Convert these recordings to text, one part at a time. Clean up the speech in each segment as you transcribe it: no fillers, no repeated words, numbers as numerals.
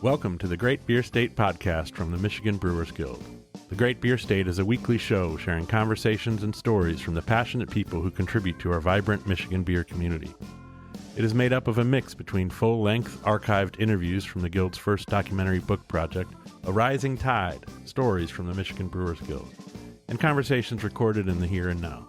Welcome to the Great Beer State podcast from the Michigan Brewers Guild. The Great Beer State is a weekly show sharing conversations and stories from the passionate people who contribute to our vibrant Michigan beer community. It is made up of a mix between full-length archived interviews from the Guild's first documentary book project, A Rising Tide, Stories from the Michigan Brewers Guild, and conversations recorded in the here and now.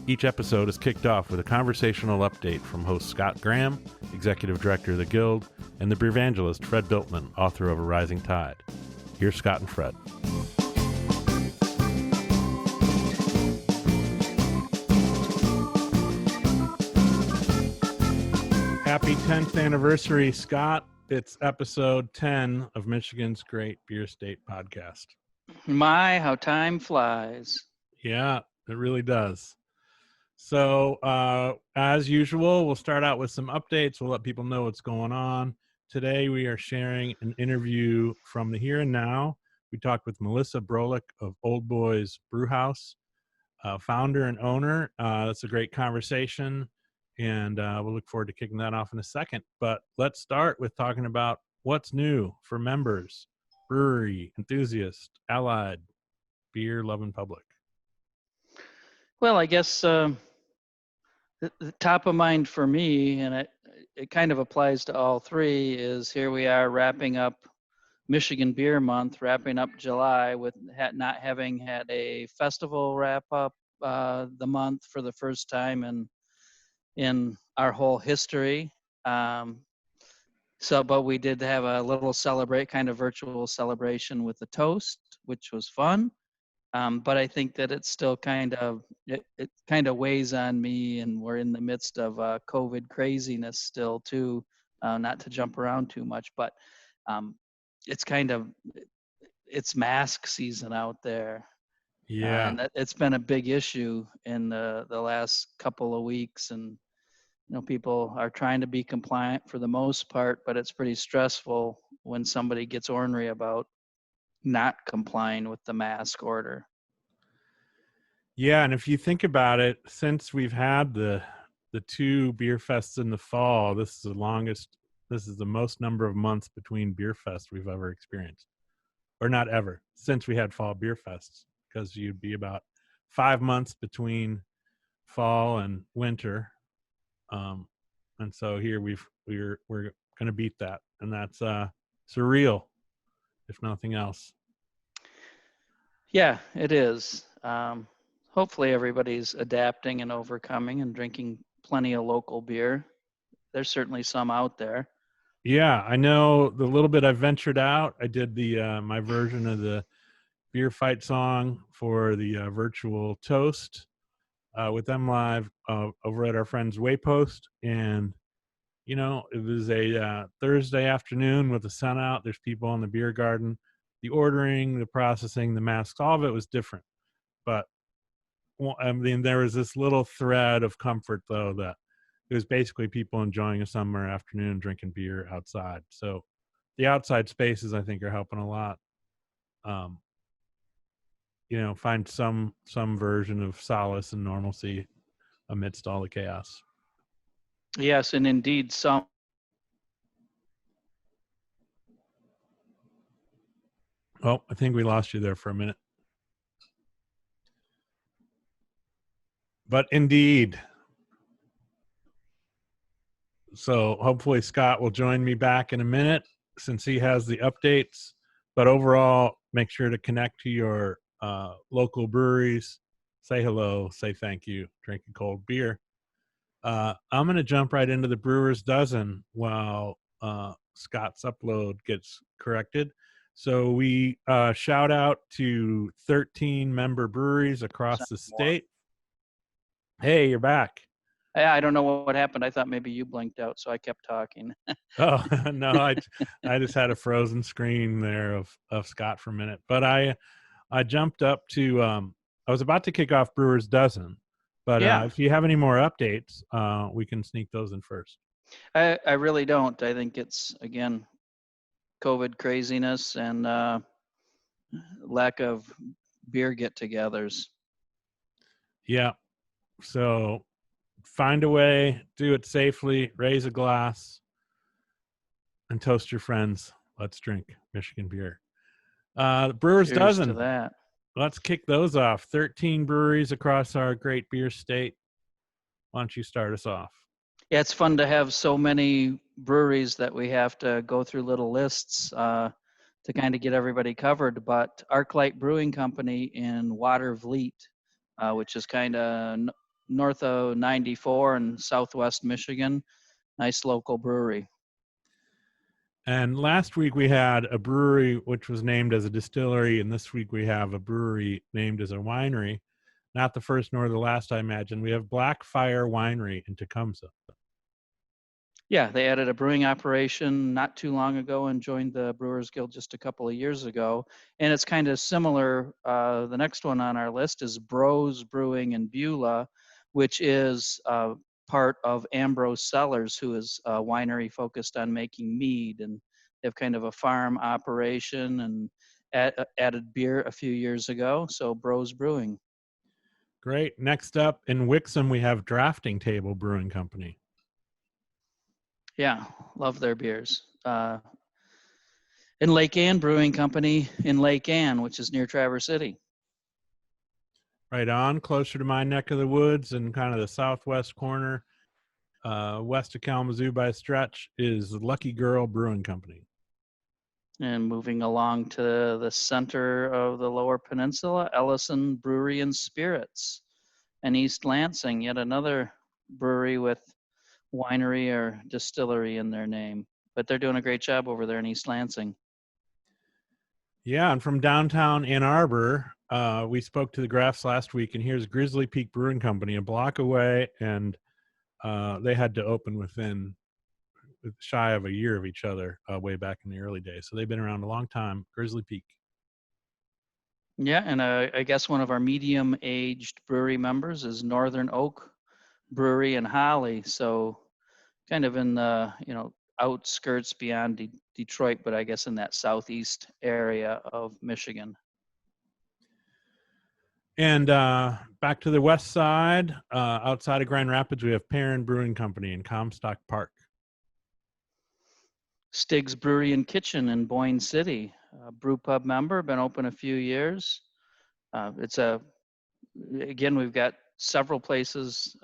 Each episode is kicked off with a conversational update from host Scott Graham, Executive Director of the Guild, and the beervangelist Fred Biltman, author of A Rising Tide. Here's Scott and Fred. Happy 10th anniversary, Scott. It's episode 10 of Michigan's Great Beer State podcast. My, how time flies. Yeah, it really does. So, as usual, we'll start out with some updates. We'll let people know what's going on. Today, we are sharing an interview from the here and now. We talked with Melissa Brolick of Old Boys Brewhouse, founder and owner. That's a great conversation, and we'll look forward to kicking that off in a second. But let's start with talking about what's new for members, brewery, enthusiast, allied, beer-loving public. Well, I guess the top of mind for me, and it kind of applies to all three, is here we are wrapping up Michigan Beer Month, wrapping up July with not having had a festival wrap up the month for the first time in our whole history. But we did have a little kind of virtual celebration with the toast, which was fun. But I think that it's still it kind of weighs on me, and we're in the midst of COVID craziness still too. Not to jump around too much, but it's mask season out there. Yeah, and it's been a big issue in the last couple of weeks, and people are trying to be compliant for the most part, but it's pretty stressful when somebody gets ornery about not complying with the mask order. Yeah, and if you think about it, since we've had the two beer fests in the fall, this is the most number of months between beer fests we've ever experienced. Or not ever, since we had fall beer fests, because you'd be about 5 months between fall and winter. And so here we're going to beat that, and that's surreal, if nothing else. Yeah, it is. Hopefully everybody's adapting and overcoming and drinking plenty of local beer. There's certainly some out there. Yeah, I know the little bit I ventured out. I did the my version of the beer fight song for the virtual toast with them live over at our friend's Waypost, and it was a Thursday afternoon with the sun out. There's people in the beer garden. The ordering, the processing, the masks, all of it was different. But I mean, there was this little thread of comfort, though, that it was basically people enjoying a summer afternoon drinking beer outside. So the outside spaces, I think, are helping a lot. Find some version of solace and normalcy amidst all the chaos. Yes, and indeed some. Oh, I think we lost you there for a minute. But indeed. So hopefully Scott will join me back in a minute since he has the updates. But overall, make sure to connect to your local breweries. Say hello, say thank you, drink a cold beer. I'm going to jump right into the Brewers Dozen while Scott's upload gets corrected. So we shout out to 13 member breweries across the state. Hey, you're back. I don't know what happened. I thought maybe you blinked out, so I kept talking. Oh, no, I just had a frozen screen there of Scott for a minute. But I jumped up to I was about to kick off Brewers Dozen. But if you have any more updates, we can sneak those in first. I really don't. I think it's, again, COVID craziness and lack of beer get-togethers. Yeah. So find a way, do it safely, raise a glass, and toast your friends. let's drink Michigan beer. Brewers Cheers to Dozen. that. Let's kick those off. 13 breweries across our great beer state. Why don't you start us off? Yeah, it's fun to have so many breweries that we have to go through little lists to kind of get everybody covered. But Arclight Brewing Company in Watervliet, which is kind of north of 94 in southwest Michigan, nice local brewery. And last week we had a brewery which was named as a distillery, and this week we have a brewery named as a winery. Not the first nor the last, I imagine. We have Black Fire Winery in Tecumseh. Yeah, they added a brewing operation not too long ago and joined the Brewers Guild just a couple of years ago. And it's kind of similar. The next one on our list is Bros Brewing in Beulah, which is part of Ambrose Cellars, who is a winery focused on making mead. And they have kind of a farm operation and added beer a few years ago. So Bros Brewing. Great. Next up in Wixom, we have Drafting Table Brewing Company. Yeah, love their beers. In Lake Ann Brewing Company in Lake Ann, which is near Traverse City. Right on, closer to my neck of the woods and kind of the southwest corner, west of Kalamazoo by a stretch, is Lucky Girl Brewing Company. And moving along to the center of the Lower Peninsula, Ellison Brewery and Spirits. And East Lansing, yet another brewery with winery or distillery in their name. But they're doing a great job over there in East Lansing. Yeah, and from downtown Ann Arbor, we spoke to the Graffs last week, and here's Grizzly Peak Brewing Company, a block away, and they had to open within shy of a year of each other way back in the early days. So they've been around a long time, Grizzly Peak. Yeah, and I guess one of our medium-aged brewery members is Northern Oak Brewery in Holly. So kind of in the, outskirts beyond Detroit, but I guess in that southeast area of Michigan. And back to the west side, outside of Grand Rapids, we have Perrin Brewing Company in Comstock Park. Stig's Brewery and Kitchen in Boyne City, brew pub member, been open a few years. Again, we've got several places,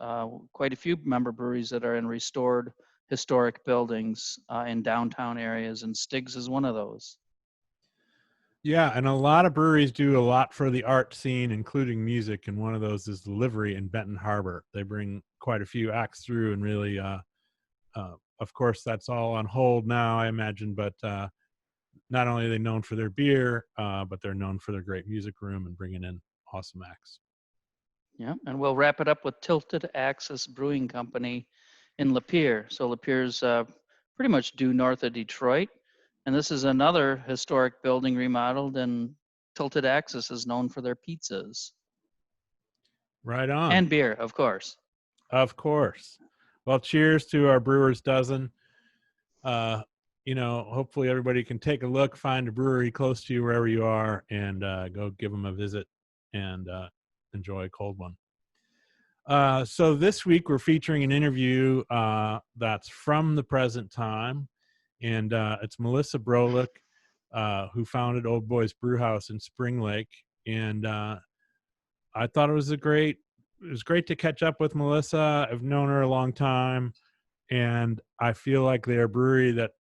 quite a few member breweries that are in restored historic buildings in downtown areas, and Stig's is one of those. Yeah, and a lot of breweries do a lot for the art scene, including music, and one of those is the Livery in Benton Harbor. They bring quite a few acts through, and really, of course, that's all on hold now, I imagine, but not only are they known for their beer, but they're known for their great music room and bringing in awesome acts. Yeah, and we'll wrap it up with Tilted Axis Brewing Company in Lapeer. So Lapeer's pretty much due north of Detroit. And this is another historic building remodeled, and Tilted Axis is known for their pizzas. Right on. And beer, of course. Of course. Well, cheers to our Brewers Dozen. Hopefully everybody can take a look, find a brewery close to you wherever you are, and go give them a visit and enjoy a cold one. So this week we're featuring an interview that's from the present time, and it's Melissa Brolick, who founded Old Boys Brewhouse in Spring Lake, and I thought it was great to catch up with Melissa. I've known her a long time, and I feel like they're a brewery that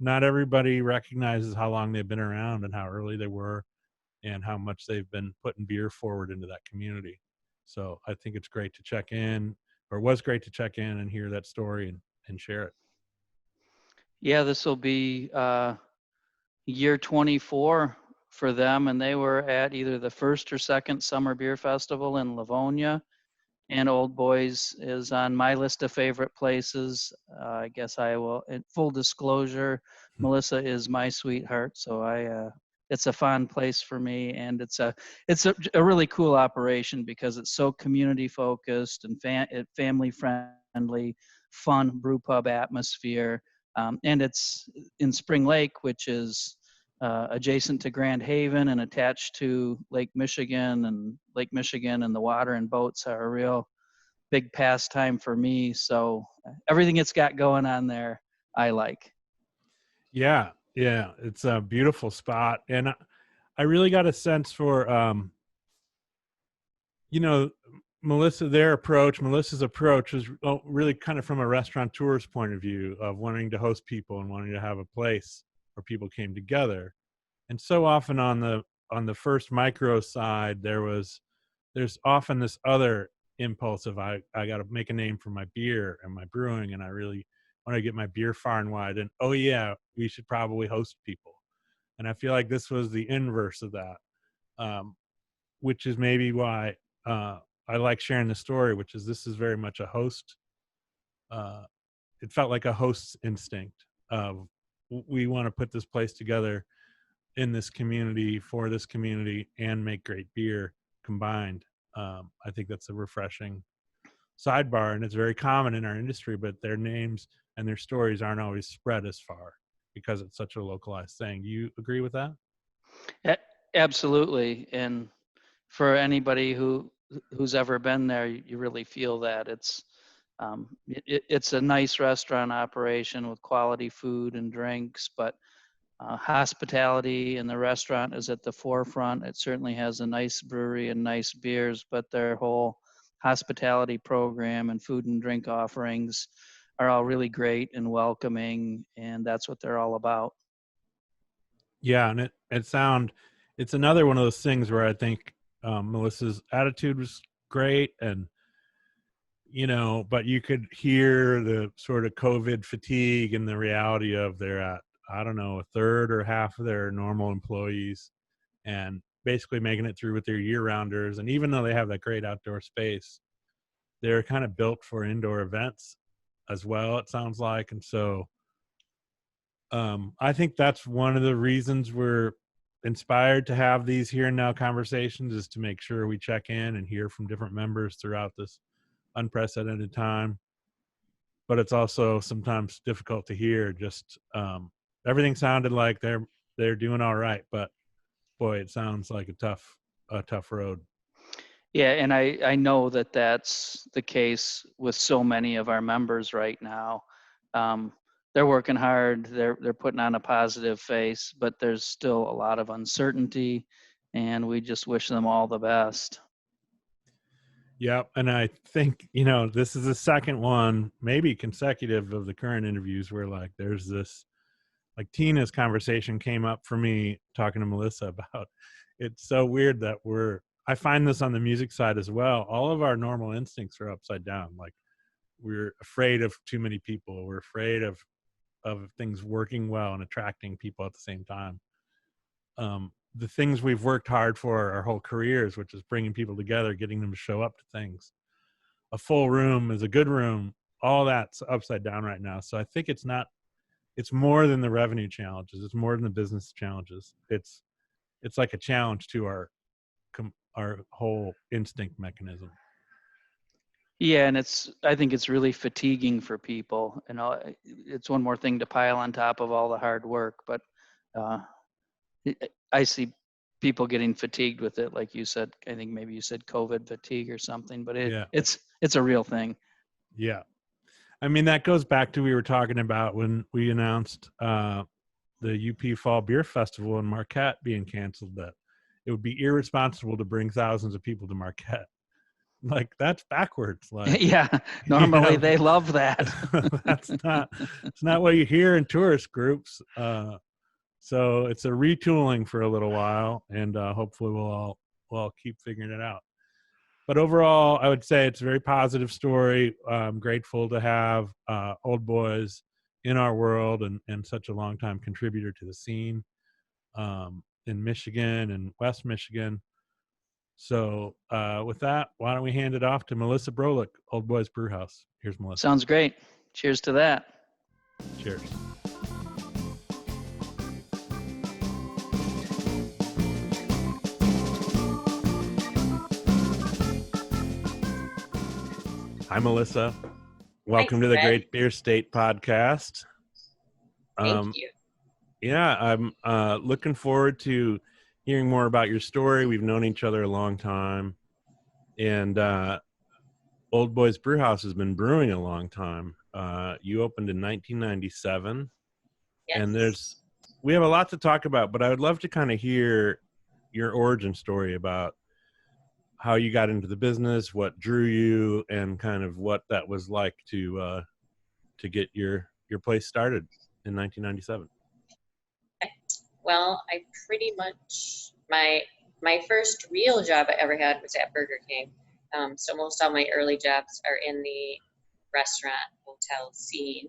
not everybody recognizes how long they've been around and how early they were and how much they've been putting beer forward into that community. So I think it's great to check in, or was great to check in and hear that story and share it. Yeah, this will be year 24 for them, and they were at either the first or second Summer Beer Festival in Livonia. And Old Boys is on my list of favorite places. I guess I will, in full disclosure, Melissa is my sweetheart. So it's a fun place for me. And it's a really cool operation because it's so community focused and family friendly, fun brew pub atmosphere. And it's in Spring Lake, which is adjacent to Grand Haven and attached to Lake Michigan, and the water and boats are a real big pastime for me. So everything it's got going on there, I like. Yeah. Yeah, it's a beautiful spot. And I really got a sense for, you know, Melissa's approach was really kind of from a restaurateur's point of view of wanting to host people and wanting to have a place where people came together. And so often on the first micro side, there's often this other impulse of I got to make a name for my beer and my brewing, and I really want to get my beer far and wide. And oh yeah, we should probably host people. And I feel like this was the inverse of that, which is maybe why I like sharing the story, which is this is very much a host. Uh, it felt like a host's instinct of we want to put this place together in this community for this community and make great beer combined. I think that's a refreshing sidebar, and it's very common in our industry, but their names and their stories aren't always spread as far because it's such a localized thing. Do you agree with that? Absolutely. And for anybody who's ever been there, you really feel that it's a nice restaurant operation with quality food and drinks, but hospitality in the restaurant is at the forefront. It certainly has a nice brewery and nice beers, but their whole hospitality program and food and drink offerings are all really great and welcoming, and that's what they're all about. Yeah, and it's another one of those things where I think Melissa's attitude was great, and but you could hear the sort of COVID fatigue and the reality of they're at, I don't know, a third or half of their normal employees, and basically making it through with their year-rounders. And even though they have that great outdoor space, they're kind of built for indoor events as well, it sounds like. And so I think that's one of the reasons we're inspired to have these here and now conversations, is to make sure we check in and hear from different members throughout this unprecedented time. But it's also sometimes difficult to hear. Just everything sounded like they're doing all right, but boy, it sounds like a tough road. Yeah, and I know that that's the case with so many of our members right now. They're working hard. They're putting on a positive face, but there's still a lot of uncertainty, and we just wish them all the best. Yep. And I think, this is the second one, maybe consecutive, of the current interviews where like there's this, like Tina's conversation came up for me talking to Melissa about, it's so weird that I find this on the music side as well. All of our normal instincts are upside down. Like we're afraid of too many people. We're afraid of things working well and attracting people at the same time. The things we've worked hard for our whole careers, which is bringing people together, getting them to show up to things. A full room is a good room. All that's upside down right now. So I think it's more than the revenue challenges. It's more than the business challenges. It's like a challenge to our whole instinct mechanism. Yeah, and I think it's really fatiguing for people. It's one more thing to pile on top of all the hard work, but I see people getting fatigued with it, like you said. I think maybe you said COVID fatigue or something, but it's a real thing. Yeah, I mean that goes back to we were talking about when we announced the UP Fall Beer Festival in Marquette being canceled, that it would be irresponsible to bring thousands of people to Marquette. Like that's backwards. Like yeah, normally they love that. It's not what you hear in tourist groups. So it's a retooling for a little while, and hopefully we'll all keep figuring it out. But overall, I would say it's a very positive story. I'm grateful to have Old Boys in our world and such a long-time contributor to the scene in Michigan and West Michigan. So with that, why don't we hand it off to Melissa Brolick, Old Boys Brewhouse. Here's Melissa. Sounds great. Cheers to that. Cheers. Hi, Melissa. Welcome to the Great Beer State podcast. Thank you. Yeah, I'm looking forward to hearing more about your story. We've known each other a long time, and Old Boys Brewhouse has been brewing a long time. You opened in 1997, Yes. and there's we have a lot to talk about, but I would love to kind of hear your origin story about how you got into the business, what drew you, and kind of what that was like to get your place started in 1997. Well, I pretty much, my first real job I ever had was at Burger King. So most all my early jobs are in the restaurant, hotel scene.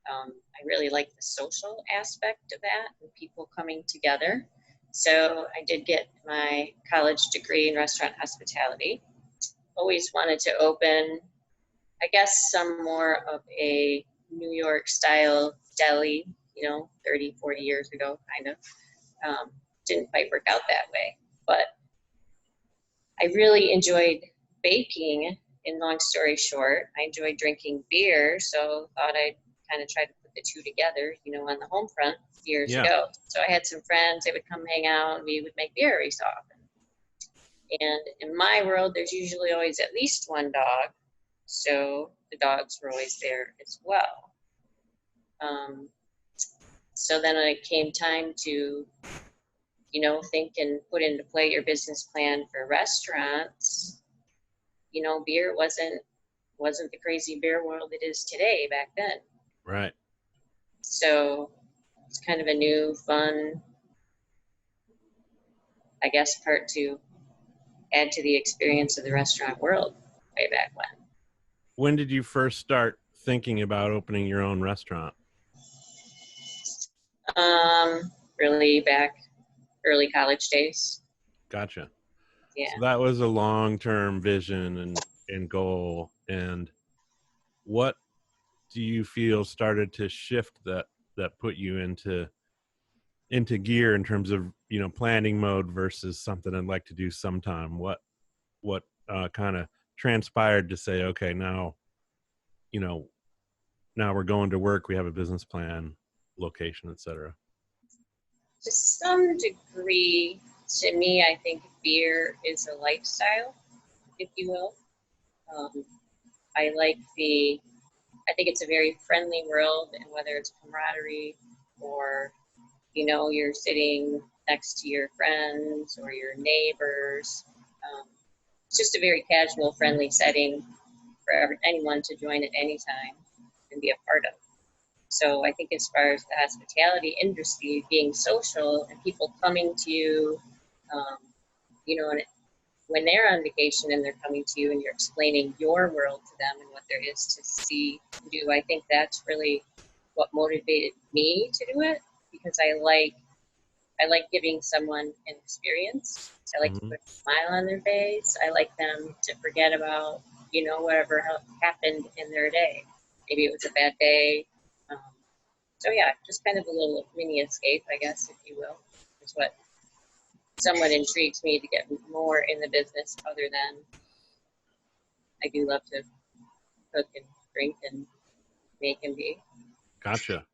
I really like the social aspect of that and people coming together. So I did get my college degree in restaurant hospitality. Always wanted to open, I guess, some more of a New York style deli, 30, 40 years ago, kind of. Didn't quite work out that way. But I really enjoyed baking, and long story short, I enjoyed drinking beer, so thought I'd kind of try to put the two together, on the home front years ago. So I had some friends, they would come hang out, and we would make beer every so often. And in my world, there's usually always at least one dog, so the dogs were always there as well. So then it came time to, think and put into play your business plan for restaurants. Beer wasn't the crazy beer world it is today back then. Right. So it's kind of a new, fun, I guess, part to add to the experience of the restaurant world way back when. When did you first start thinking about opening your own restaurant? Really back early college days. Gotcha. Yeah. So that was a long-term vision and goal. And what do you feel started to shift that put you into gear in terms of, planning mode versus something I'd like to do sometime? What kind of transpired to say, okay, now we're going to work, we have a business plan, location, etc. To some degree, to me, I think beer is a lifestyle, if you will. I think it's a very friendly world, and whether it's camaraderie or, you're sitting next to your friends or your neighbors, it's just a very casual, friendly setting for anyone to join at any time and be a part of. So I think as far as the hospitality industry being social and people coming to you, and when they're on vacation and they're coming to you and you're explaining your world to them and what there is to see and do, I think that's really what motivated me to do it, because I like giving someone an experience. I like to put a smile on their face. I like them to forget about, whatever happened in their day. Maybe it was a bad day. So yeah, just kind of a little mini escape, I guess, if you will, is what somewhat intrigues me to get more in the business, other than I do love to cook and drink and make and be. Gotcha.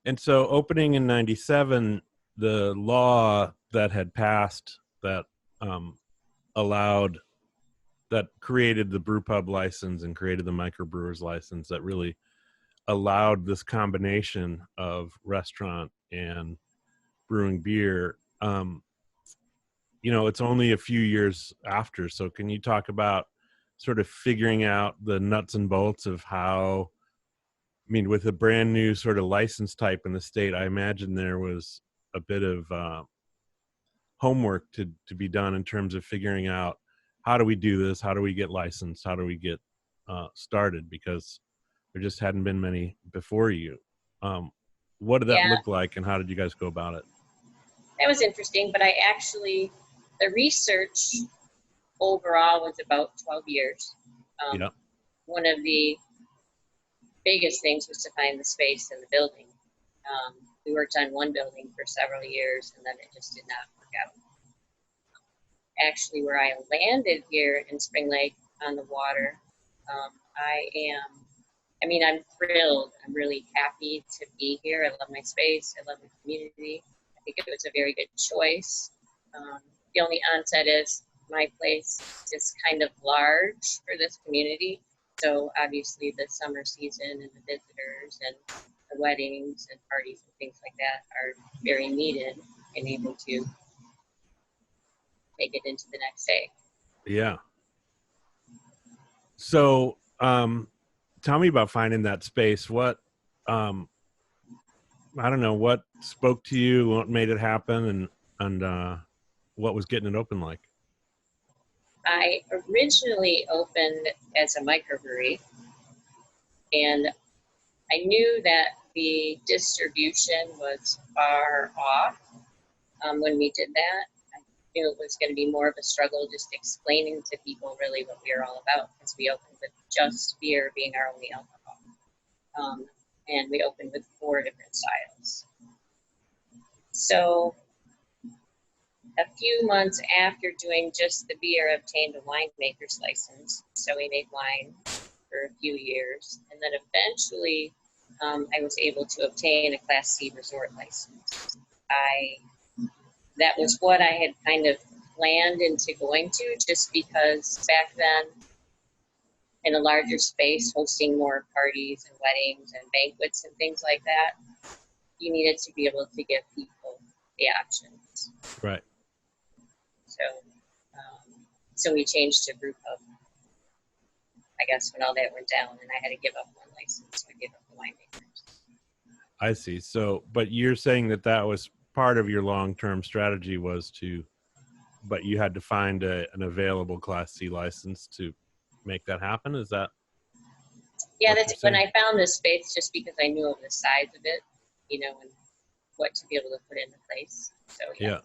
And so opening in 97, the law that had passed that created the brew pub license and created the microbrewers license that really allowed this combination of restaurant and brewing beer. It's only a few years after. So can you talk about sort of figuring out the nuts and bolts of how, with a brand new sort of license type in the state, I imagine there was a bit of homework to be done in terms of figuring out, how do we do this? How do we get licensed? How do we get started? Because there just hadn't been many before you. What did that look like, and how did you guys go about it? That was interesting, but the research overall was about 12 years. One of the biggest things was to find the space in the building. We worked on one building for several years, and then it just did not work out. Actually, where I landed here in Spring Lake on the water, I'm thrilled. I'm really happy to be here. I love my space. I love the community. I think it was a very good choice. The only onset is my place is kind of large for this community. So obviously the summer season and the visitors and the for weddings and parties and things like that are very needed and able to make it into the next day. Yeah. So, tell me about finding that space. What, I don't know, what spoke to you, what made it happen, and what was getting it open like? I originally opened as a microbrewery, and I knew that the distribution was far off when we did that. I knew it was going to be more of a struggle just explaining to people really what we were all about, because we opened with just beer being our only alcohol. And we opened with 4 different styles. So a few months after doing just the beer, I obtained a winemaker's license. So we made wine for a few years. And then eventually I was able to obtain a Class C resort license. That was what I had kind of planned into going to, just because back then, in a larger space, hosting more parties and weddings and banquets and things like that, you needed to be able to give people the options. Right. So we changed to brew pub, I guess, when all that went down, and I had to give up one license, so I gave up the winemakers. I see. So, but you're saying that that was part of your long-term strategy was to, but you had to find an available Class C license to make that happen? Is that? Yeah, that's when I found this space, just because I knew of the size of it, you know, and what to be able to put into place. So, yeah.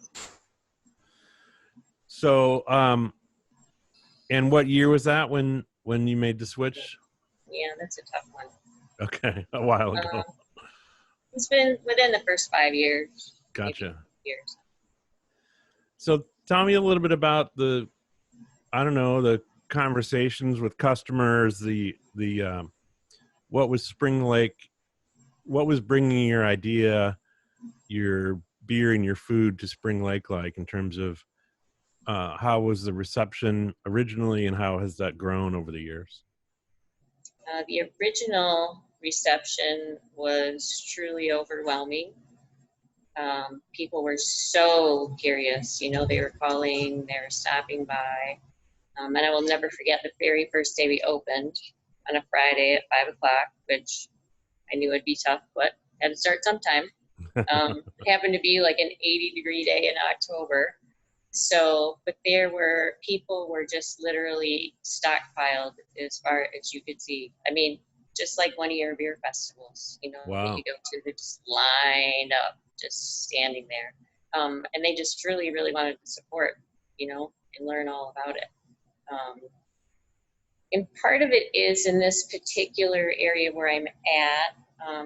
So, and what year was that when you made the switch? Yeah, that's a tough one. Okay, a while ago. It's been within the first 5 years. Gotcha. Years. So tell me a little bit about the conversations with customers, what was Spring Lake, what was bringing your idea, your beer and your food to Spring Lake like in terms of how was the reception originally and how has that grown over the years? The original reception was truly overwhelming. People were so curious, you know, they were calling, they were stopping by. And I will never forget the very first day we opened on a Friday at 5 o'clock, which I knew would be tough, but had to start sometime. It happened to be like an 80-degree day in October. So, but people were just literally stockpiled as far as you could see. I mean, just like one of your beer festivals, you know, wow. you go to, they're just lined up, just standing there. And they just really, really wanted to support, you know, and learn all about it. And part of it is in this particular area where I'm at,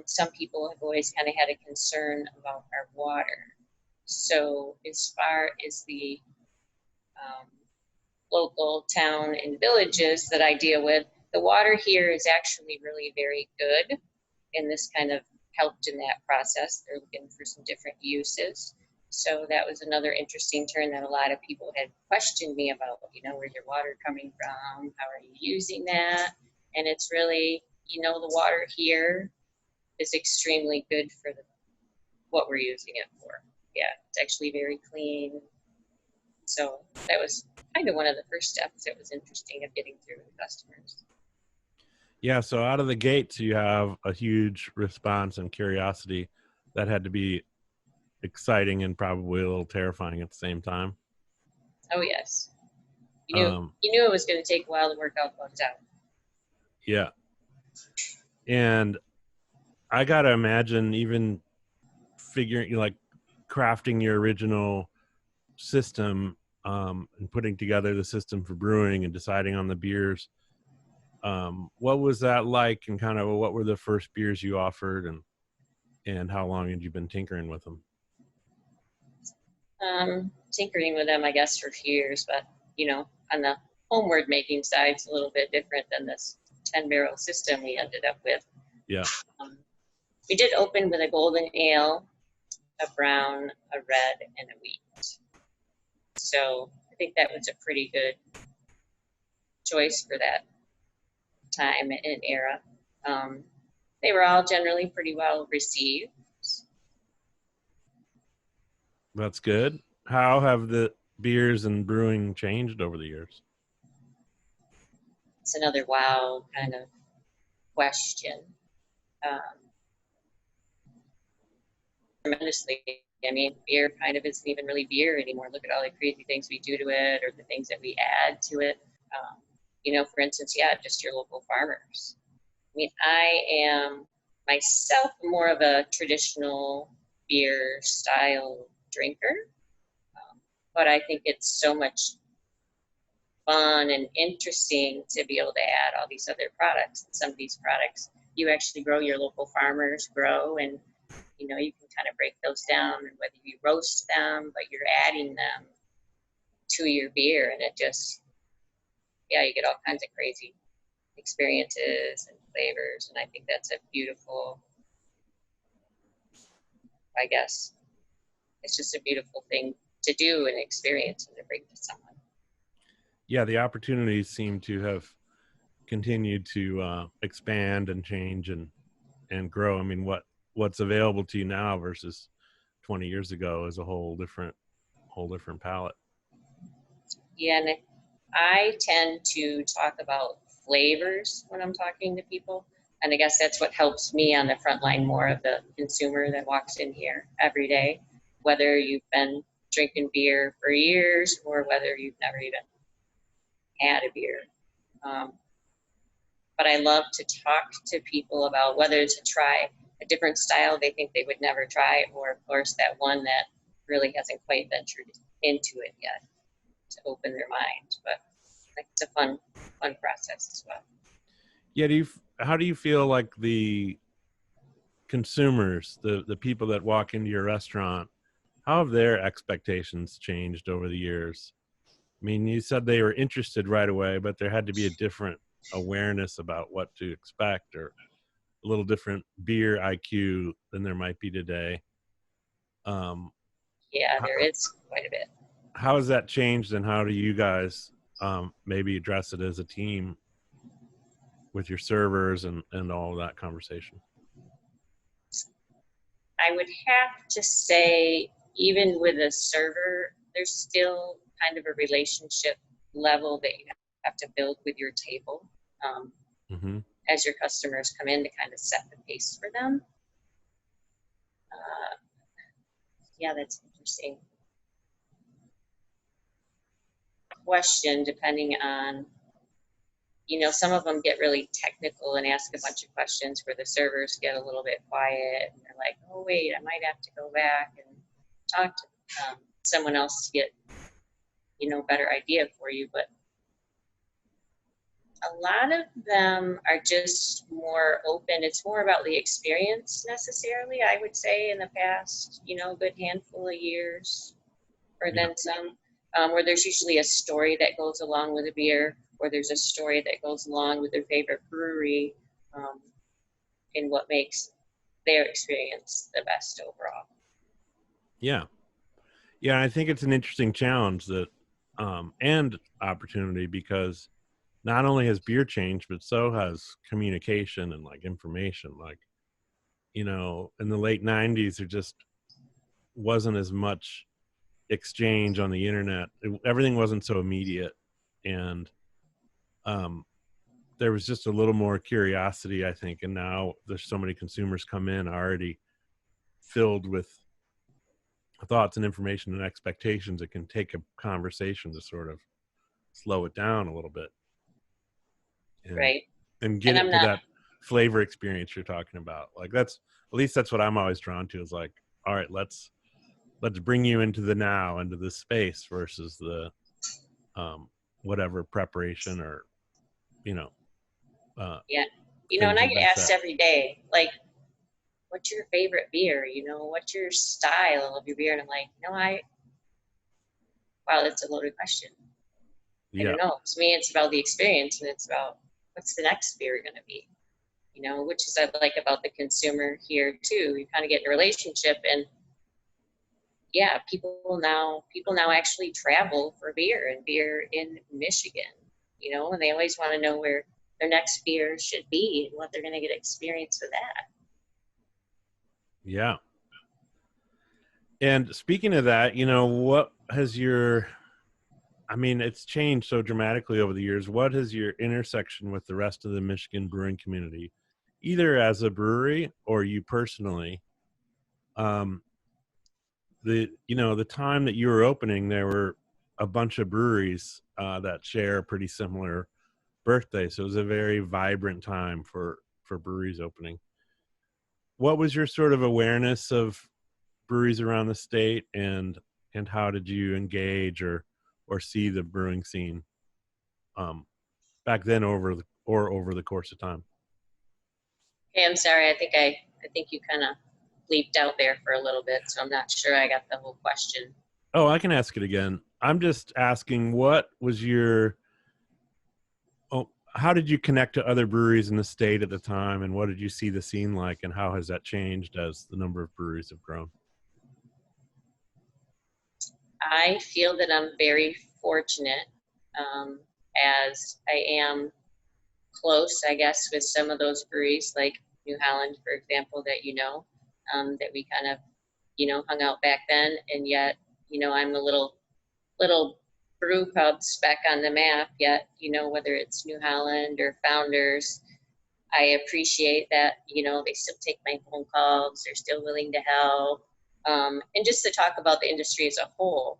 some people have always kind of had a concern about our water. So as far as the local town and villages that I deal with, the water here is actually really very good, and this kind of helped in that process. They're looking for some different uses. So that was another interesting turn that a lot of people had questioned me about, you know, where's your water coming from? How are you using that? And it's really, you know, the water here is extremely good for what we're using it for. Yeah, it's actually very clean. So that was kind of one of the first steps that was interesting of getting through with customers. Yeah, so out of the gates, you have a huge response and curiosity that had to be exciting and probably a little terrifying at the same time. Oh, yes. You knew it was going to take a while to work out bugs out. Yeah. And I got to imagine even figuring, like, crafting your original system and putting together the system for brewing and deciding on the beers. What was that like, and kind of what were the first beers you offered, and how long had you been tinkering with them? Tinkering with them, I guess, for a few years, but, you know, on the homeward making side, it's a little bit different than this 10-barrel system we ended up with. Yeah. We did open with a golden ale, a brown, a red, and a wheat. So I think that was a pretty good choice for that time and era. they were all generally pretty well received. That's good. How have the beers and brewing changed over the years? It's another wow kind of question. Tremendously. I mean, beer kind of isn't even really beer anymore. Look at all the crazy things we do to it, or the things that we add to it. For instance, just your local farmers. I mean, I am myself more of a traditional beer style drinker, but I think it's so much fun and interesting to be able to add all these other products. And some of these products you actually grow, your local farmers grow, and you can kind of break those down, and whether you roast them, but you're adding them to your beer, and it just, you get all kinds of crazy experiences and flavors. And I think that's a beautiful, I guess, it's just a beautiful thing to do and experience and to bring to someone. Yeah, the opportunities seem to have continued to expand and change and grow. I mean, what's available to you now versus 20 years ago is a whole different palette. Yeah, and I tend to talk about flavors when I'm talking to people. And I guess that's what helps me on the front line more of the consumer that walks in here every day, whether you've been drinking beer for years or whether you've never even had a beer. But I love to talk to people about whether to try a different style they think they would never try, or of course that one that really hasn't quite ventured into it yet, to open their mind. But it's a fun process as well. Yeah, how do you feel like the consumers, the people that walk into your restaurant, how have their expectations changed over the years? I mean, you said they were interested right away, but there had to be a different awareness about what to expect, or a little different beer IQ than there might be today. There is quite a bit. How has that changed, and how do you guys maybe address it as a team with your servers and all of that conversation? I would have to say, even with a server, there's still kind of a relationship level that you have to build with your table as your customers come in, to kind of set the pace for them. That's interesting question, depending on, some of them get really technical and ask a bunch of questions where the servers get a little bit quiet and they're like, oh wait, I might have to go back and talk to someone else to get, better idea for you. But a lot of them are just more open. It's more about the experience necessarily, I would say, in the past, good handful of years, or then some, where there's usually a story that goes along with a beer, or there's a story that goes along with their favorite brewery, in what makes their experience the best overall. Yeah, I think it's an interesting challenge that and opportunity, because not only has beer changed, but so has communication and like information. Like, in the late 90s, there just wasn't as much exchange on the internet. Everything wasn't so immediate, and there was just a little more curiosity, I think. And now there's so many consumers come in already filled with thoughts and information and expectations. It can take a conversation to sort of slow it down a little bit, and get into that flavor experience you're talking about. Like, at least that's what I'm always drawn to, is like, all right, let's bring you into the now, into this space, versus the whatever preparation or and I get asked every day, like, what's your favorite beer? What's your style of your beer? And I'm like, wow, that's a loaded question. I don't know. To me, it's about the experience, and it's about what's the next beer going to be, which is I like about the consumer here too. You kind of get in a relationship, and people now actually travel for beer, and beer in Michigan, and they always want to know where their next beer should be and what they're going to get experience with that. Yeah. And speaking of that, what has it's changed so dramatically over the years. What has your intersection with the rest of the Michigan brewing community, either as a brewery or you personally, the time that you were opening, there were a bunch of breweries that share a pretty similar birthday. So it was a very vibrant time for breweries opening. What was your sort of awareness of breweries around the state, and how did you engage or see the brewing scene back then over the course of time? Hey, I'm sorry. I think you kind of bleeped out there for a little bit, so I'm not sure I got the whole question. Oh, I can ask it again. I'm just asking, what was how did you connect to other breweries in the state at the time, and what did you see the scene like, and how has that changed as the number of breweries have grown? I feel that I'm very fortunate, as I am close, I guess, with some of those breweries, like New Holland, for example, that that we kind of, hung out back then, and yet, I'm a little brew pub speck on the map, yet, whether it's New Holland or Founders, I appreciate that, they still take my phone calls, they're still willing to help, and just to talk about the industry as a whole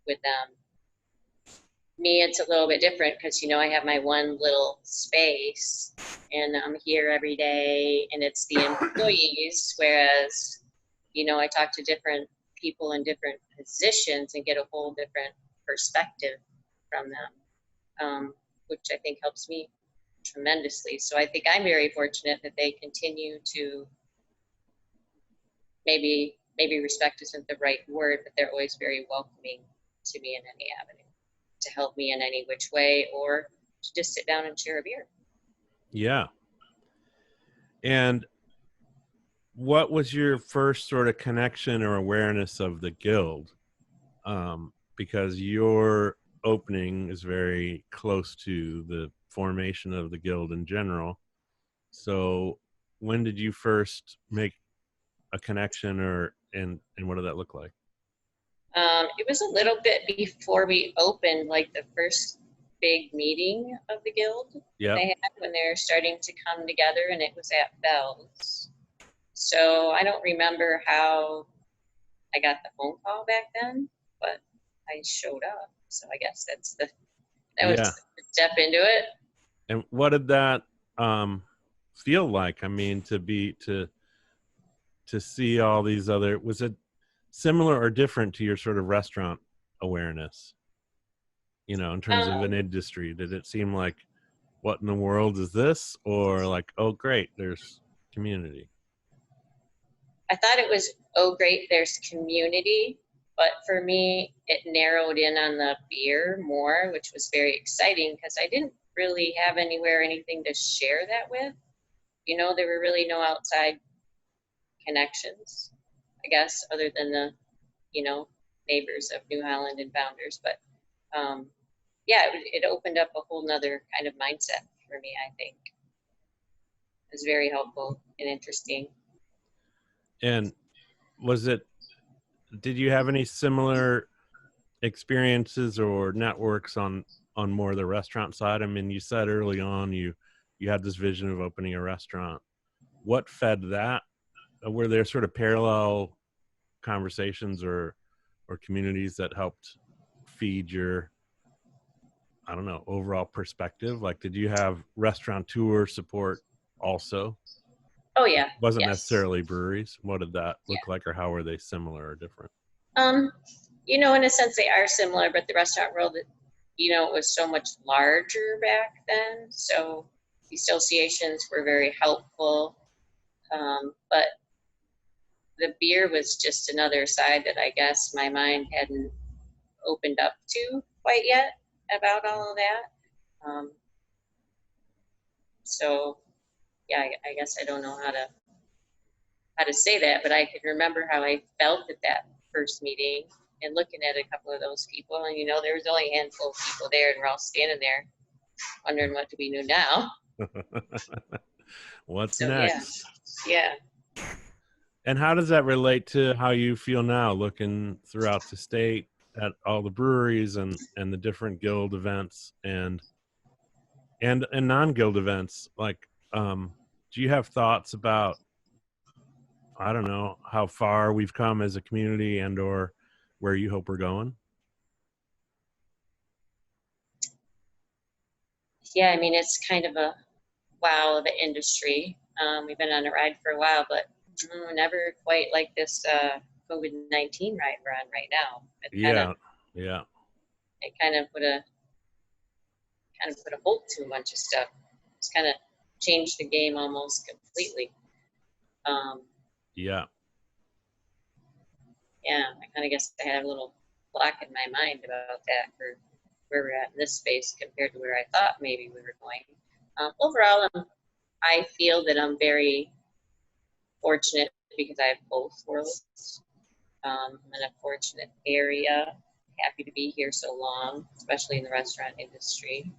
with them. Me, it's a little bit different because, I have my one little space and I'm here every day, and it's the employees, whereas, I talk to different people in different positions and get a whole different perspective from them, which I think helps me tremendously. So I think I'm very fortunate that they continue to, maybe respect isn't the right word, but they're always very welcoming to me in any avenue, to help me in any which way, or to just sit down and share a beer. Yeah. And what was your first sort of connection or awareness of the guild? Because your opening is very close to the formation of the guild in general. So when did you first make a connection, and what did that look like? It was a little bit before we opened, like the first big meeting of the guild they had, when they were starting to come together, and it was at Bell's. So I don't remember how I got the phone call back then, but I showed up. So I guess that was the step into it. And what did that feel like? I mean, to see all these other, was it similar or different to your sort of restaurant awareness? In terms of an industry, did it seem like, what in the world is this? Or like, oh, great, there's community? I thought it was, oh, great, there's community. But for me, it narrowed in on the beer more, which was very exciting because I didn't really have anything to share that with. There were really no outside connections, I guess, other than the, neighbors of New Holland and Founders. But it opened up a whole nother kind of mindset for me, I think. It was very helpful and interesting. And did you have any similar experiences or networks on more of the restaurant side? I mean, you said early on you had this vision of opening a restaurant. What fed that? Were there sort of parallel conversations or communities that helped feed your, I don't know, overall perspective? Like, did you have restaurateur support also? Oh yeah. Wasn't necessarily breweries. What did that look like, or how were they similar or different? In a sense they are similar, but the restaurant world, was so much larger back then. So the associations were very helpful. But the beer was just another side that I guess my mind hadn't opened up to quite yet about all of that. So yeah, I guess I don't know how to say that, but I can remember how I felt at that first meeting and looking at a couple of those people, and there was only a handful of people there, and we're all standing there wondering what do we do now. What's So next? yeah. And how does that relate to how you feel now, looking throughout the state at all the breweries and the different guild events and non-guild events? Like, do you have thoughts about, I don't know, how far we've come as a community and or where you hope we're going? Yeah, I mean, it's kind of a wow of an industry. We've been on a ride for a while, but never quite like this COVID-19 ride we're on right now. Yeah. It kind of put a halt to a bunch of stuff. It's kind of changed the game almost completely. Yeah. Yeah, I kind of guess I had a little block in my mind about that for where we're at in this space compared to where I thought maybe we were going. Overall, I feel that I'm very fortunate because I have both worlds. I'm in a fortunate area, happy to be here so long, especially in the restaurant industry.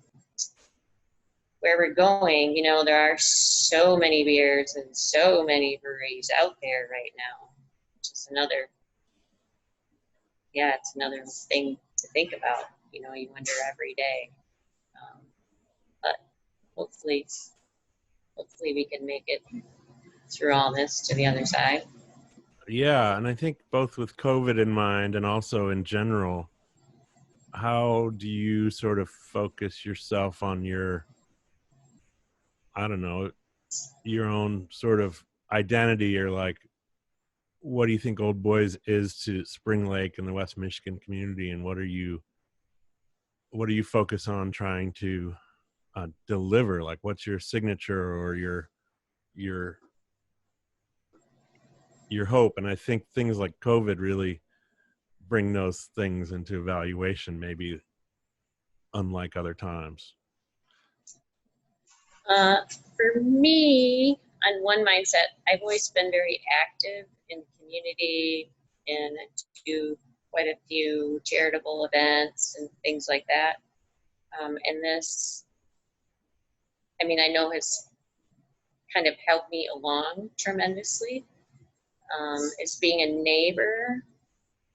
Where we're going, you know, there are so many beers and so many breweries out there right now. Just another, it's another thing to think about. You know, you wonder every day. But hopefully we can make it through all this to the other side. Yeah, and I think both with COVID in mind and also in general, how do you sort of focus yourself on your, I don't know, your own sort of identity, or like, what do you think Old Boys is to Spring Lake and the West Michigan community, and what do you focus on trying to deliver? Like, what's your signature or your hope? And I think things like COVID really bring those things into evaluation, maybe unlike other times. For me, on one mindset, I've always been very active in the community and do quite a few charitable events and things like that. And this, I mean, I know has kind of helped me along tremendously as being a neighbor.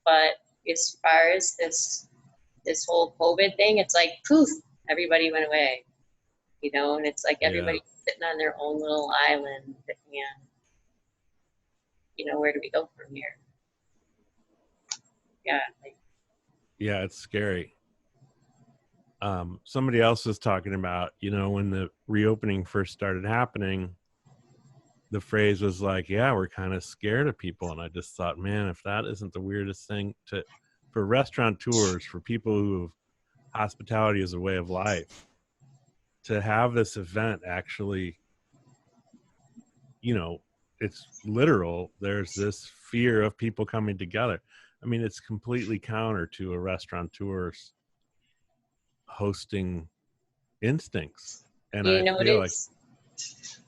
But as far as this whole COVID thing, it's like poof, everybody went away. You know, and it's like everybody's sitting on their own little island, and you know, where do we go from here? Yeah, it's scary. Somebody else was talking about, you know, when the reopening first started happening, the phrase was like, yeah, we're kind of scared of people. And I just thought, man, if that isn't the weirdest thing for restaurateurs, for people who have hospitality as a way of life, to have this event actually, you know, it's literal. There's this fear of people coming together. I mean, it's completely counter to a restaurateur's hosting instincts. And you I know, feel like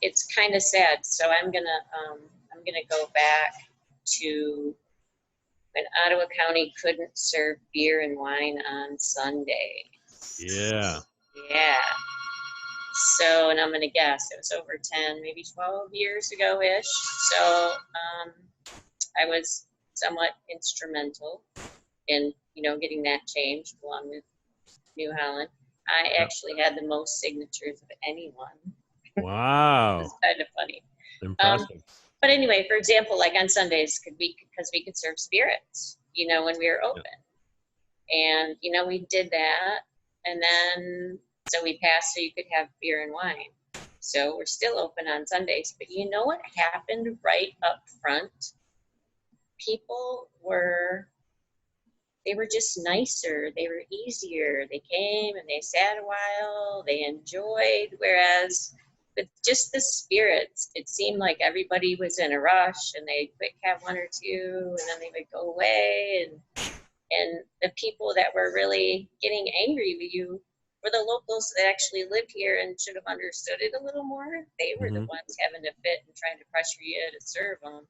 it's kind of sad. So I'm gonna go back to when Ottawa County couldn't serve beer and wine on Sunday. Yeah. So, and I'm going to guess it was over 10, maybe 12 years ago-ish. So I was somewhat instrumental in, you know, getting that changed along with New Holland. I actually had the most signatures of anyone. Wow. It's kind of funny. Impressive. But anyway, for example, like on Sundays, because we could serve spirits, you know, when we were open. And, you know, we did that. And then, so we passed so you could have beer and wine. So we're still open on Sundays. But you know what happened right up front? People they were just nicer. They were easier. They came and they sat a while. They enjoyed. Whereas with just the spirits, it seemed like everybody was in a rush and they'd quick have one or two and then they would go away. And the people that were really getting angry with you were the locals that actually lived here and should have understood it a little more. They were the ones having to fit and trying to pressure you to serve them.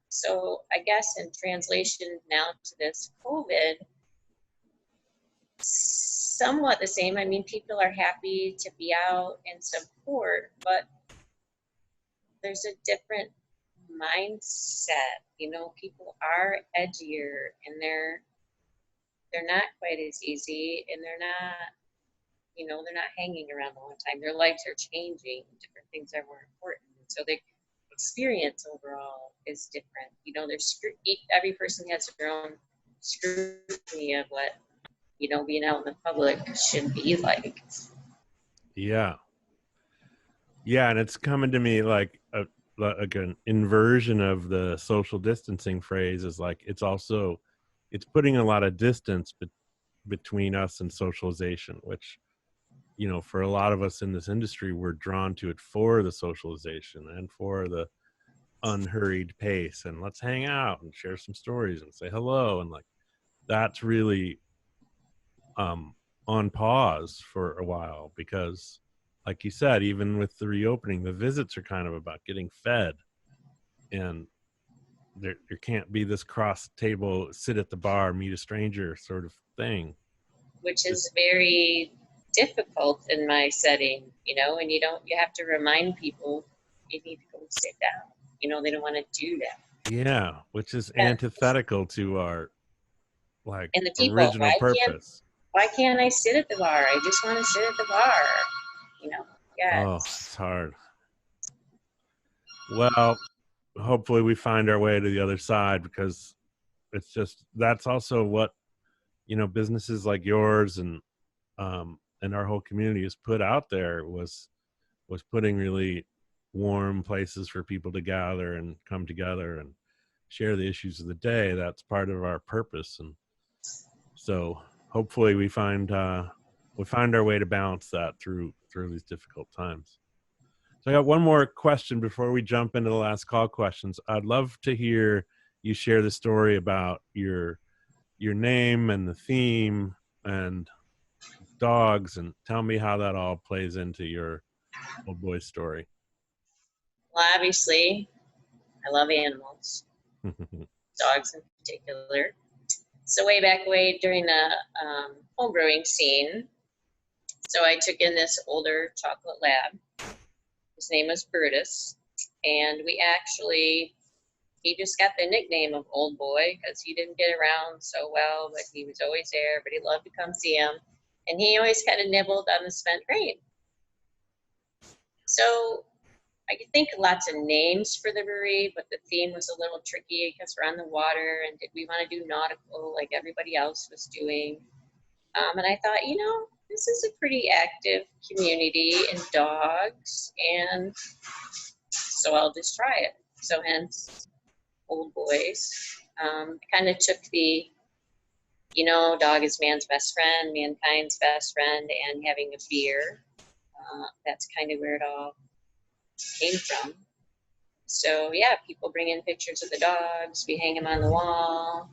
So I guess in translation now to this COVID, somewhat the same. I mean, people are happy to be out and support, but there's a different mindset. You know, people are edgier, and they're not quite as easy, and they're not, you know, they're not hanging around all the time. Their lives are changing. Different things are more important. So the experience overall is different. You know, every person has their own scrutiny of what, you know, being out in the public should be like. Yeah. Yeah, and it's coming to me like an inversion of the social distancing phrase is like it's putting a lot of distance between us and socialization, which, you know, for a lot of us in this industry, we're drawn to it for the socialization and for the unhurried pace, and let's hang out and share some stories and say hello, and like that's really on pause for a while, because like you said, even with the reopening, the visits are kind of about getting fed, and there can't be this cross table, sit at the bar, meet a stranger sort of thing, which is very difficult in my setting, you know, and you have to remind people you need to go sit down. You know, they don't want to do that. Yeah, which is antithetical to our like and the people, original purpose. Why can't I sit at the bar? I just want to sit at the bar. You know, yeah. Oh, it's hard. Well, hopefully we find our way to the other side, because it's just, that's also what, you know, businesses like yours and our whole community has put out there, was putting really warm places for people to gather and come together and share the issues of the day. That's part of our purpose. And so hopefully we find our way to balance that through these difficult times. So I got one more question before we jump into the last call questions. I'd love to hear you share the story about your name and the theme and dogs, and tell me how that all plays into your old boy story. Well, obviously, I love animals, dogs in particular. So way back during the home brewing scene, so I took in this older chocolate lab. His name was Brutus, and he just got the nickname of Old Boy because he didn't get around so well, but he was always there, but he loved to come see him. And he always kind of nibbled on the spent grain. So I could think of lots of names for the brewery, but the theme was a little tricky because we're on the water, and did we want to do nautical like everybody else was doing? And I thought, you know, this is a pretty active community in dogs, and so I'll just try it. So hence, Old Boys. Kind of took the, you know, dog is man's best friend, mankind's best friend, and having a beer. That's kind of where it all came from. So yeah, people bring in pictures of the dogs, we hang them on the wall.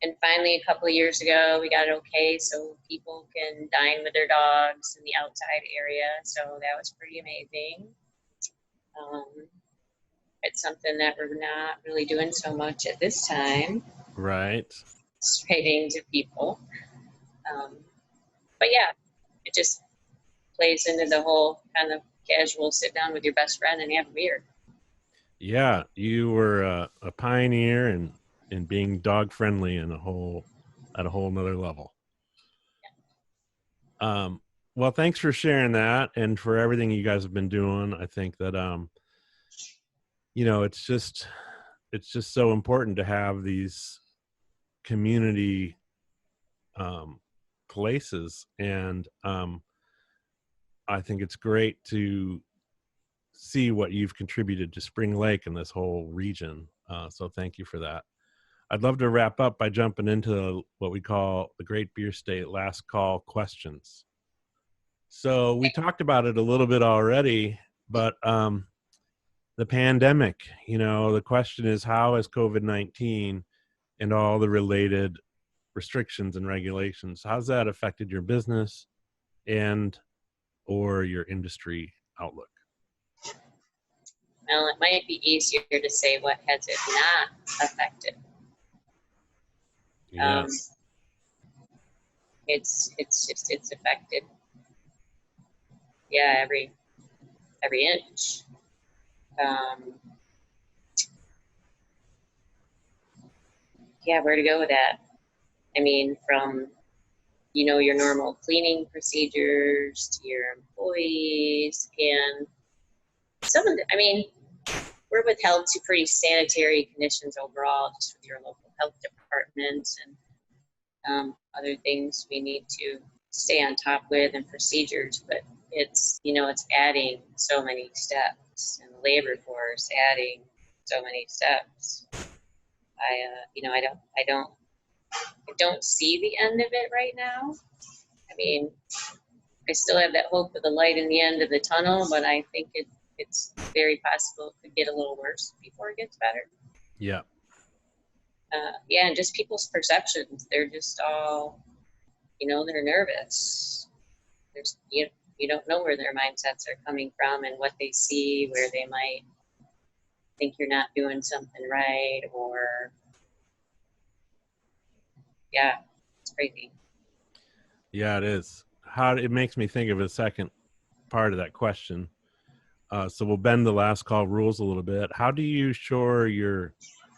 And finally, a couple of years ago, we got it okay so people can dine with their dogs in the outside area. So that was pretty amazing. It's something that we're not really doing so much at this time. Right. Straight into people. But yeah, it just plays into the whole kind of casual sit down with your best friend and have a beer. Yeah, you were a pioneer in being dog friendly at a whole nother level. Yeah. Well, thanks for sharing that and for everything you guys have been doing. I think that you know, it's just so important to have these community places, and I think it's great to see what you've contributed to Spring Lake and this whole region. So thank you for that. I'd love to wrap up by jumping into what we call the Great Beer State last call questions. So we talked about it a little bit already, but the pandemic, you know, the question is, how has COVID-19 and all the related restrictions and regulations, how's that affected your business and or your industry outlook? Well, it might be easier to say what has it not affected. Yes. it's affected. Yeah, every inch. Yeah, where to go with that? I mean, from, you know, your normal cleaning procedures to your employees, and some of the, I mean, we're withheld to pretty sanitary conditions overall, just with your local health department and other things we need to stay on top with and procedures, but it's, you know, it's adding so many steps, and the labor force adding so many steps. You know, I don't see the end of it right now. I mean, I still have that hope of the light in the end of the tunnel, but I think it's very possible it could get a little worse before it gets better. Yeah. Yeah, and just people's perceptions. They're just all, you know, they're nervous. There's, you don't know where their mindsets are coming from and what they see, where they might think you're not doing something right, or, yeah, it's crazy. Yeah, it is. It makes me think of a second part of that question. So we'll bend the last call rules a little bit. How do you shore your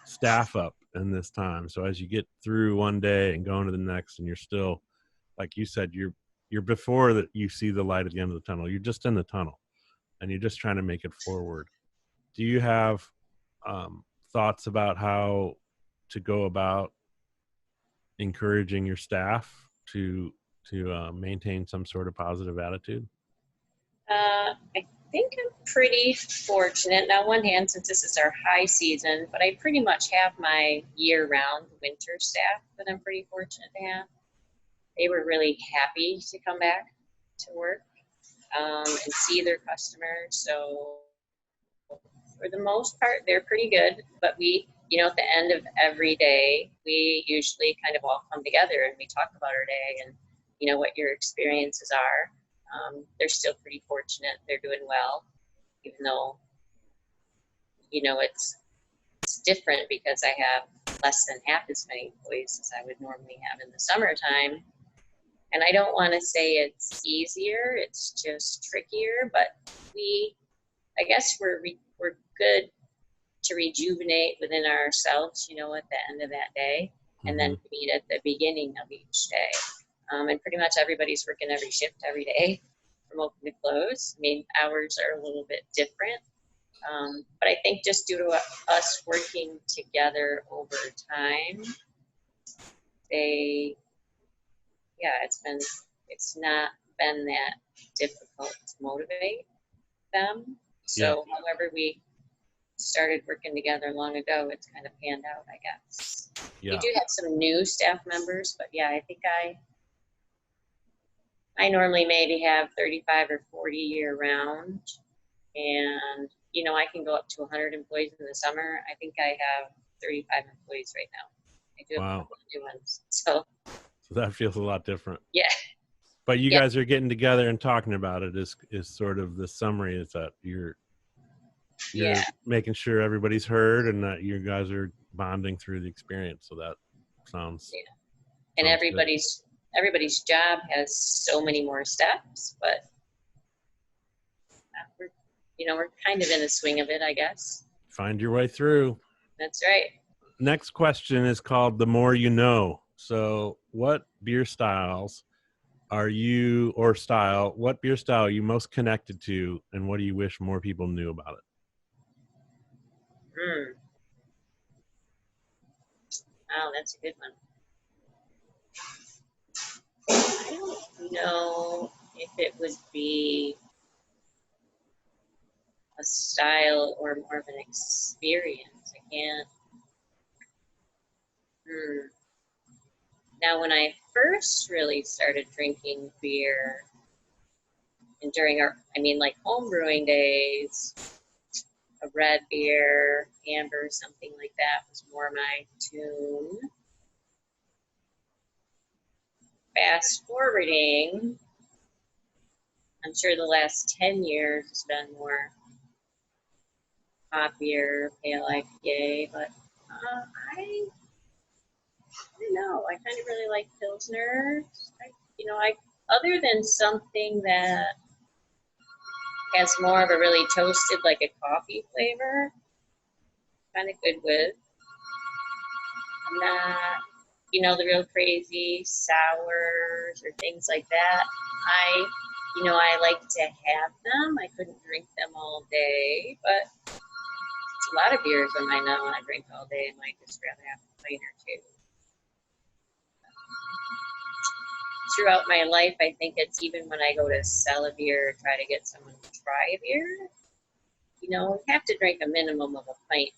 staff up in this time? So as you get through one day and go into the next, and you're still, like you said, you're before that you see the light at the end of the tunnel. You're just in the tunnel, and you're just trying to make it forward. Do you have thoughts about how to go about encouraging your staff to maintain some sort of positive attitude? I think I'm pretty fortunate. Now, on one hand, since this is our high season, but I pretty much have my year-round winter staff that I'm pretty fortunate to have. They were really happy to come back to work and see their customers. So for the most part, they're pretty good. But we, you know, at the end of every day, we usually kind of all come together and we talk about our day and, you know, what your experiences are. They're still pretty fortunate. They're doing well, even though, you know, it's different because I have less than half as many employees as I would normally have in the summertime. And I don't want to say it's easier, it's just trickier, but I guess we're good to rejuvenate within ourselves, you know, at the end of that day, and then meet at the beginning of each day. And pretty much everybody's working every shift every day from open to close. I mean, hours are a little bit different. But I think just due to us working together over time, it's not been that difficult to motivate them. So however we started working together long ago, it's kind of panned out, I guess. Yeah. We do have some new staff members, but yeah, I think I normally maybe have 35 or 40 year round, and you know, I can go up to 100 employees in the summer. I think I have 35 employees right now. I do have a couple of new ones. So that feels a lot different. Yeah. But you guys are getting together and talking about it is sort of the summary, is that you're making sure everybody's heard and that you guys are bonding through the experience. So that sounds and sounds everybody's job has so many more steps, but we're kind of in the swing of it, I guess. Find your way through. That's right. Next question is called The More You Know. So what beer styles what beer style are you most connected to, and what do you wish more people knew about it? Oh, that's a good one. I don't know if it would be a style or more of an experience. I can't. Now, when I first really started drinking beer, and during like home brewing days, a red beer, amber, something like that was more my tune. Fast forwarding, I'm sure the last 10 years has been more hop beer, pale IPA, but I don't know. I kind of really like Pilsner type other than something that has more of a really toasted, like a coffee flavor, kind of good with. I'm not, the real crazy sours or things like that. I like to have them. I couldn't drink them all day, but it's a lot of beers when I know when I drink all day. I might just rather have a pint or two. Throughout my life, I think it's even when I go to sell a beer or try to get someone to try a beer, you have to drink a minimum of a pint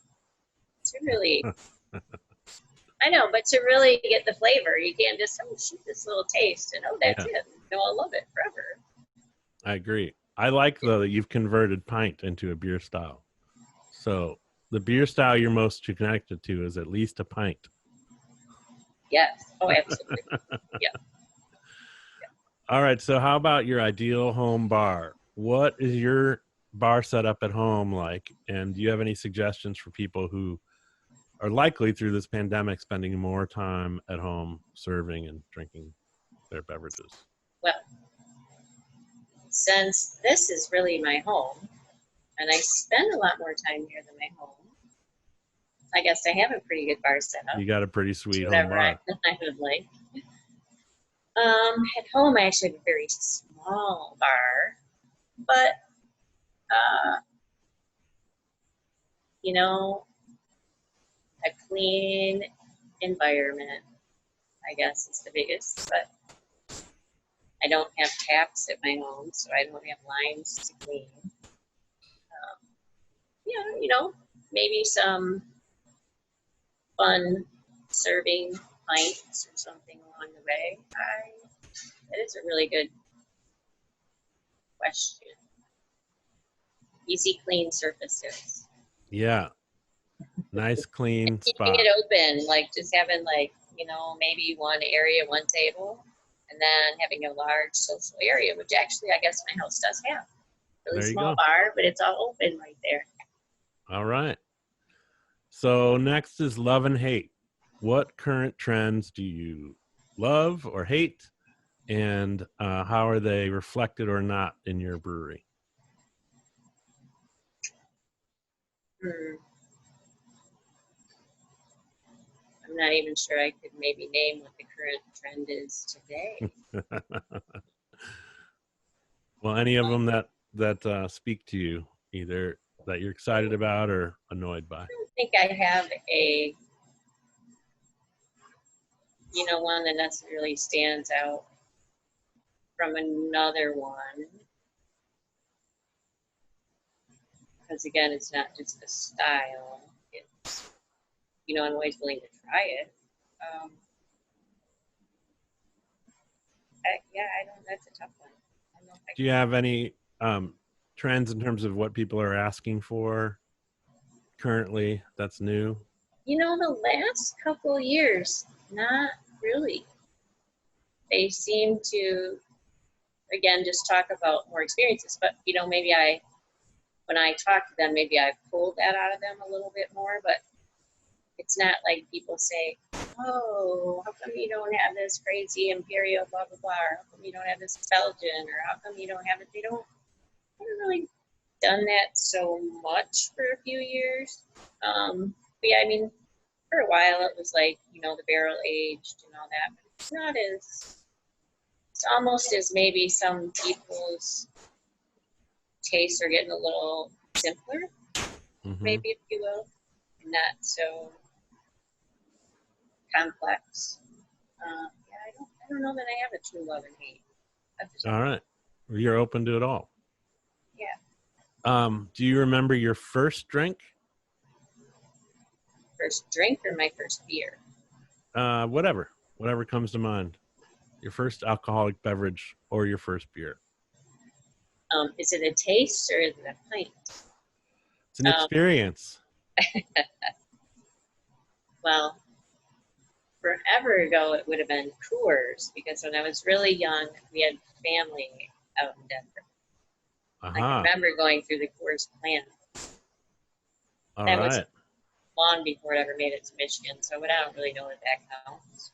to really, I know, but to really get the flavor, you can't just, shoot this little taste and, that's it. I'll love it forever. I agree. I like, though, that you've converted pint into a beer style. So the beer style you're most connected to is at least a pint. Yes. Oh, absolutely. Yeah. All right. So how about your ideal home bar? What is your bar setup at home like? And do you have any suggestions for people who are likely through this pandemic spending more time at home serving and drinking their beverages? Well, since this is really my home, and I spend a lot more time here than my home, I guess I have a pretty good bar setup. You got a pretty sweet home bar. I would like. At home, I actually have a very small bar, but a clean environment, I guess, is the biggest. But I don't have taps at my home, so I don't have lines to clean. Maybe some fun serving pints or something along the way. That is a really good question. Easy, clean surfaces. Yeah. Nice, clean spot. Keeping it open, like just having maybe one area, one table, and then having a large social area, which actually I guess my house does have. Really small bar, but it's all open right there. All right. So next is love and hate. What current trends do you love or hate? And how are they reflected or not in your brewery? I'm not even sure I could maybe name what the current trend is today. Well, any of them that speak to you, either that you're excited about or annoyed by? I don't think I have a, one that necessarily stands out from another one. Because again, it's not just a style. It's, I'm always willing to try it. That's a tough one. Do you have any trends in terms of what people are asking for currently that's new? The last couple of years, not really. They seem to, again, just talk about more experiences. But, maybe when I talk to them, maybe I pulled that out of them a little bit more. But it's not like people say, oh, how come you don't have this crazy Imperial blah, blah, blah, or how come you don't have this Belgian, or how come you don't have it? I haven't really done that so much for a few years. But yeah, for a while it was like, the barrel aged and all that, but it's almost as maybe some people's tastes are getting a little simpler, maybe, if you will, and not so complex. I don't know that I have a true love and hate. All right. You're open to it all. Yeah. Do you remember your first drink? First drink or my first beer? Whatever comes to mind. Your first alcoholic beverage or your first beer. Is it a taste or is it a pint? It's an experience. Well, forever ago, it would have been Coors, because when I was really young, we had family out in Denver. I can remember going through the Coors plant. That was long before it ever made it to Michigan, so I don't really know if that counts.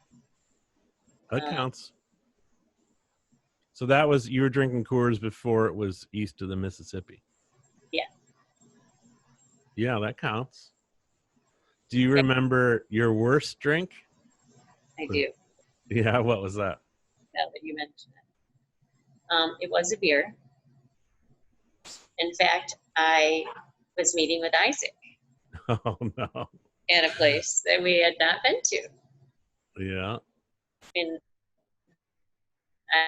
That counts. So that was, you were drinking Coors before it was east of the Mississippi. Yeah. Yeah, that counts. Do you remember your worst drink? I do. Yeah, what was that? Now that you mentioned it. It was a beer. In fact, I was meeting with Isaac Oh, no. at a place that we had not been to. Yeah. And I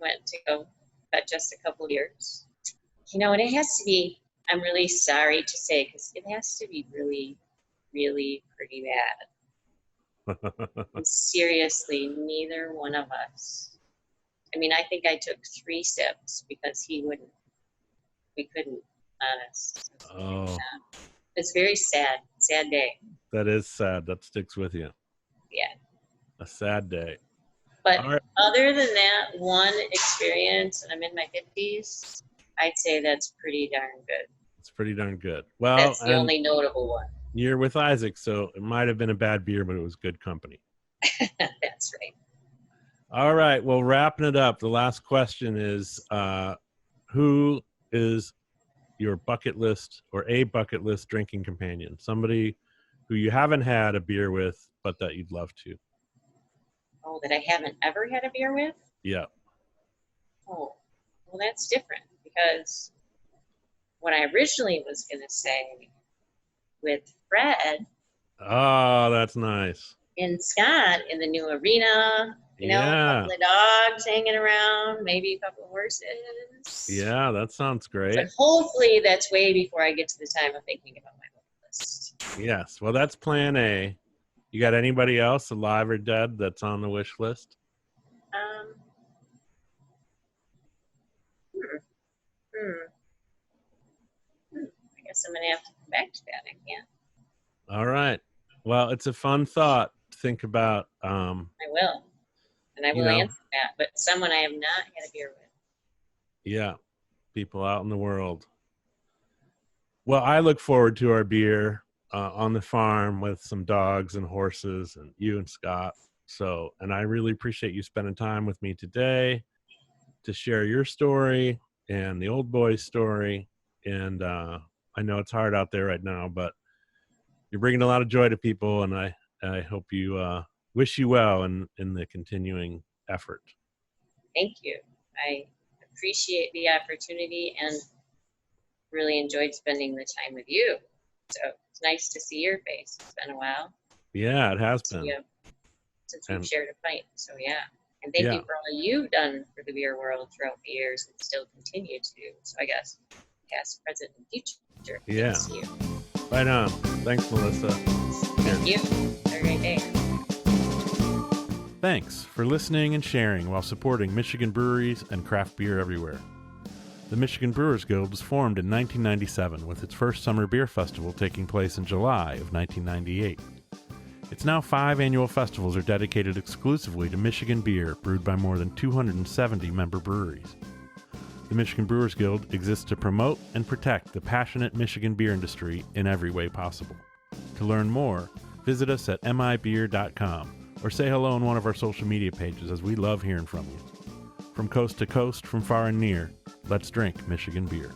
went to go about just a couple years. And it has to be, I'm really sorry to say, because it has to be really, really pretty bad. And seriously, neither one of us. I mean, I think I took 3 sips because we couldn't, honest. Oh, It's very sad day. that is sad. That sticks with you. Yeah. A sad day. But All right. other than that one experience, and I'm in my 50s, I'd say that's pretty darn good. It's pretty darn good. Well, That's the only notable one. You're with Isaac, so it might have been a bad beer, but it was good company. That's right. All right. Well, wrapping it up, the last question is, who is your bucket list or a bucket list drinking companion? Somebody who you haven't had a beer with, but that you'd love to. Oh, that I haven't ever had a beer with? Yeah. Oh, well, that's different because what I originally was going to say with Fred Oh, that's nice. and Scott in the new arena, a Yeah. couple of dogs hanging around, maybe a couple of horses. Yeah, that sounds great. But hopefully that's way before I get to the time of thinking about my bucket list. Yes. Well, that's plan A. You got anybody else, alive or dead, that's on the wish list? I guess I'm going to have to come back to that. I can't. All right. Well, it's a fun thought to think about. I will. And I will answer that. But someone I have not had a beer with. Yeah. People out in the world. Well, I look forward to our beer on the farm with some dogs and horses and you and Scott. So, and I really appreciate you spending time with me today to share your story and the old boy's story. And I know it's hard out there right now, but you're bringing a lot of joy to people, and I hope you wish you well in the continuing effort. Thank you. I appreciate the opportunity and really enjoyed spending the time with you. So it's nice to see your face. It's been a while. Yeah, it has been. Since we've shared a pint. So yeah. And thank you for all you've done for the beer world throughout the years and still continue to. So I guess past, present, and future. Yeah. See you. Right on. Thanks, Melissa. Thank you. Have a great day. Thanks for listening and sharing while supporting Michigan breweries and craft beer everywhere. The Michigan Brewers Guild was formed in 1997 with its first summer beer festival taking place in July of 1998. Its now 5 annual festivals are dedicated exclusively to Michigan beer brewed by more than 270 member breweries. The Michigan Brewers Guild exists to promote and protect the passionate Michigan beer industry in every way possible. To learn more, visit us at mibeer.com or say hello on one of our social media pages, as we love hearing from you. From coast to coast, from far and near, let's drink Michigan beer.